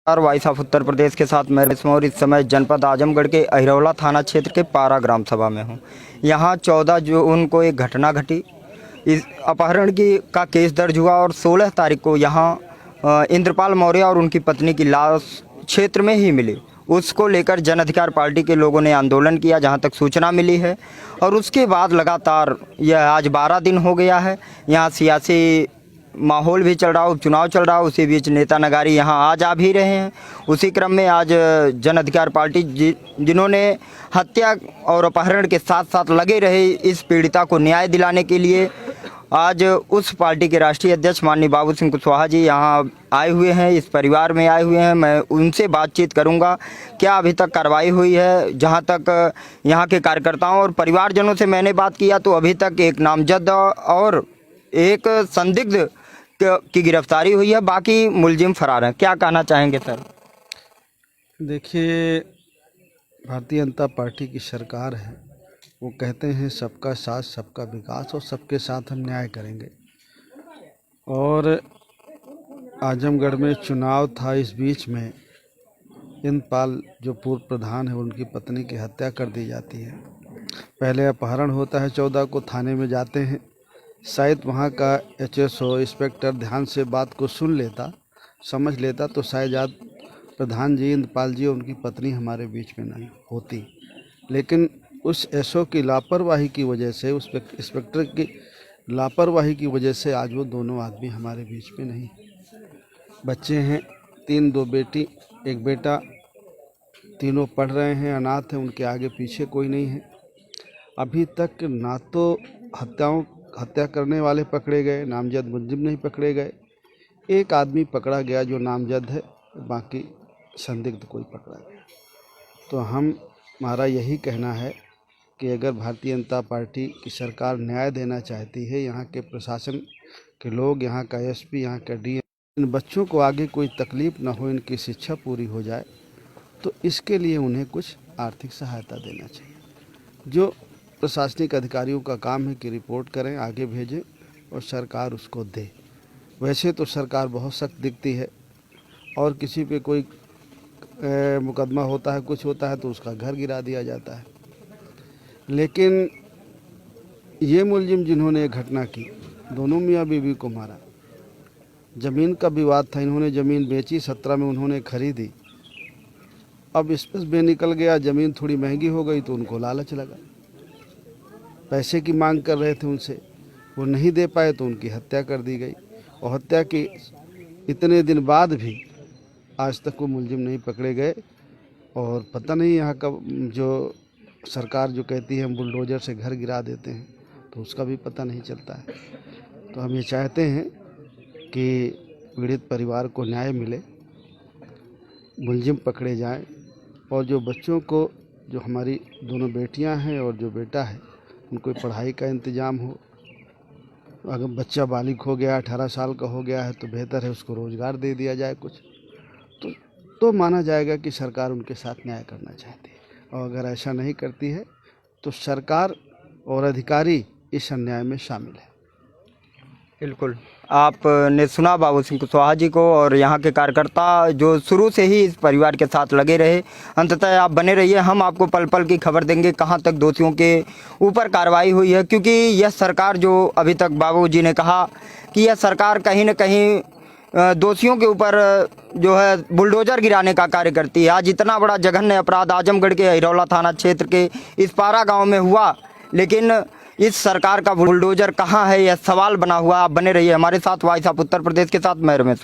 और vice of Uttar Pradesh के साथ मैं और इस समय जनपद आजमगढ़ के अहिरौला थाना क्षेत्र के पारा ग्राम सभा में हूँ। यहाँ 14 जून को एक घटना घटी। इस अपहरण की का केस दर्ज हुआ और 16 तारीख को यहाँ इंद्रपाल मौर्य और उनकी पत्नी की लाश क्षेत्र में ही मिली। उसको लेकर जन अधिकार पार्टी के लोगों ने आंदोलन किया जहाँ तक सूचना मिली है, और उसके बाद लगातार यह आज 12 दिन हो गया है। यहाँ सियासी माहौल भी चल रहा हो, चुनाव चल रहा हो, उसी बीच नेता नगारी यहाँ आज आ भी रहे हैं। उसी क्रम में आज जन अधिकार पार्टी जिन्होंने हत्या और अपहरण के साथ साथ लगे रहे इस पीड़िता को न्याय दिलाने के लिए, आज उस पार्टी के राष्ट्रीय अध्यक्ष माननीय बाबू सिंह कुशवाहा जी यहाँ आए हुए हैं, इस परिवार में आए हुए हैं। मैं उनसे बातचीत करूंगा क्या अभी तक कार्रवाई हुई है। जहां तक यहाँ के कार्यकर्ताओं और परिवारजनों से मैंने बात किया तो अभी तक एक नामजद और एक संदिग्ध की गिरफ्तारी हुई है, बाकी मुलजिम फरार हैं। क्या कहना चाहेंगे सर? देखिए, भारतीय जनता पार्टी की सरकार है, वो कहते हैं सबका साथ सबका विकास और सबके साथ हम न्याय करेंगे। और आजमगढ़ में चुनाव था, इस बीच में इंद्रपाल जो पूर्व प्रधान है उनकी पत्नी की हत्या कर दी जाती है। पहले अपहरण होता है, 14 को थाने में जाते हैं। शायद वहाँ का HSO इंस्पेक्टर ध्यान से बात को सुन लेता, समझ लेता तो शायद आज प्रधान जी इंद्रपाल जी और उनकी पत्नी हमारे बीच में नहीं होती। लेकिन उस SO की लापरवाही की वजह से, उस इंस्पेक्टर की लापरवाही की वजह से आज वो दोनों आदमी हमारे बीच में नहीं। बच्चे हैं 3, 2 बेटी 1 बेटा, तीनों पढ़ रहे हैं, अनाथ हैं, उनके आगे पीछे कोई नहीं है। अभी तक ना तो हत्या करने वाले पकड़े गए, नामजद मुलजिम नहीं पकड़े गए। एक आदमी पकड़ा गया जो नामजद है, बाकी संदिग्ध कोई पकड़ा गया। तो हमारा यही कहना है कि अगर भारतीय जनता पार्टी की सरकार न्याय देना चाहती है, यहाँ के प्रशासन के लोग, यहाँ का SP, यहाँ का DM, इन बच्चों को आगे कोई तकलीफ़ ना हो, इनकी शिक्षा पूरी हो जाए, तो इसके लिए उन्हें कुछ आर्थिक सहायता देना चाहिए। जो प्रशासनिक अधिकारियों का काम है कि रिपोर्ट करें, आगे भेजें और सरकार उसको दे। वैसे तो सरकार बहुत सख्त दिखती है, और किसी पे कोई मुकदमा होता है, कुछ होता है तो उसका घर गिरा दिया जाता है। लेकिन ये मुलजिम जिन्होंने ये घटना की, दोनों मियाँ बीवी को मारा, ज़मीन का विवाद था, इन्होंने ज़मीन बेची, 17 में उन्होंने खरीदी। अब इस पर बे निकल गया, ज़मीन थोड़ी महंगी हो गई तो उनको लालच लगा, पैसे की मांग कर रहे थे उनसे, वो नहीं दे पाए तो उनकी हत्या कर दी गई। और हत्या के इतने दिन बाद भी आज तक वो मुलजिम नहीं पकड़े गए। और पता नहीं यहाँ का जो सरकार जो कहती है हम बुलडोज़र से घर गिरा देते हैं, तो उसका भी पता नहीं चलता है। तो हम ये चाहते हैं कि पीड़ित परिवार को न्याय मिले, मुलजिम पकड़े जाएं, और जो बच्चों को, जो हमारी दोनों बेटियां हैं और जो बेटा है, उनको पढ़ाई का इंतज़ाम हो। अगर बच्चा बालिग हो गया, 18 साल का हो गया है, तो बेहतर है उसको रोज़गार दे दिया जाए कुछ, तो माना जाएगा कि सरकार उनके साथ न्याय करना चाहती है। और अगर ऐसा नहीं करती है तो सरकार और अधिकारी इस अन्याय में शामिल है। बिल्कुल, आपने सुना बाबू सिंह कुशवाहा जी को, और यहाँ के कार्यकर्ता जो शुरू से ही इस परिवार के साथ लगे रहे। अंततः आप बने रहिए, हम आपको पल पल की खबर देंगे कहाँ तक दोषियों के ऊपर कार्रवाई हुई है, क्योंकि यह सरकार, जो अभी तक बाबू जी ने कहा कि यह सरकार कहीं न कहीं दोषियों के ऊपर जो है बुलडोज़र गिराने का कार्य करती है। आज इतना बड़ा जघन्य अपराध आजमगढ़ के अहिरौला थाना क्षेत्र के इस पारा गाँव में हुआ, लेकिन इस सरकार का बुलडोज़र कहाँ है, यह सवाल बना हुआ। आप बने रहिए हमारे साथ, वॉइस ऑफ उत्तर प्रदेश के साथ मैं रमेश।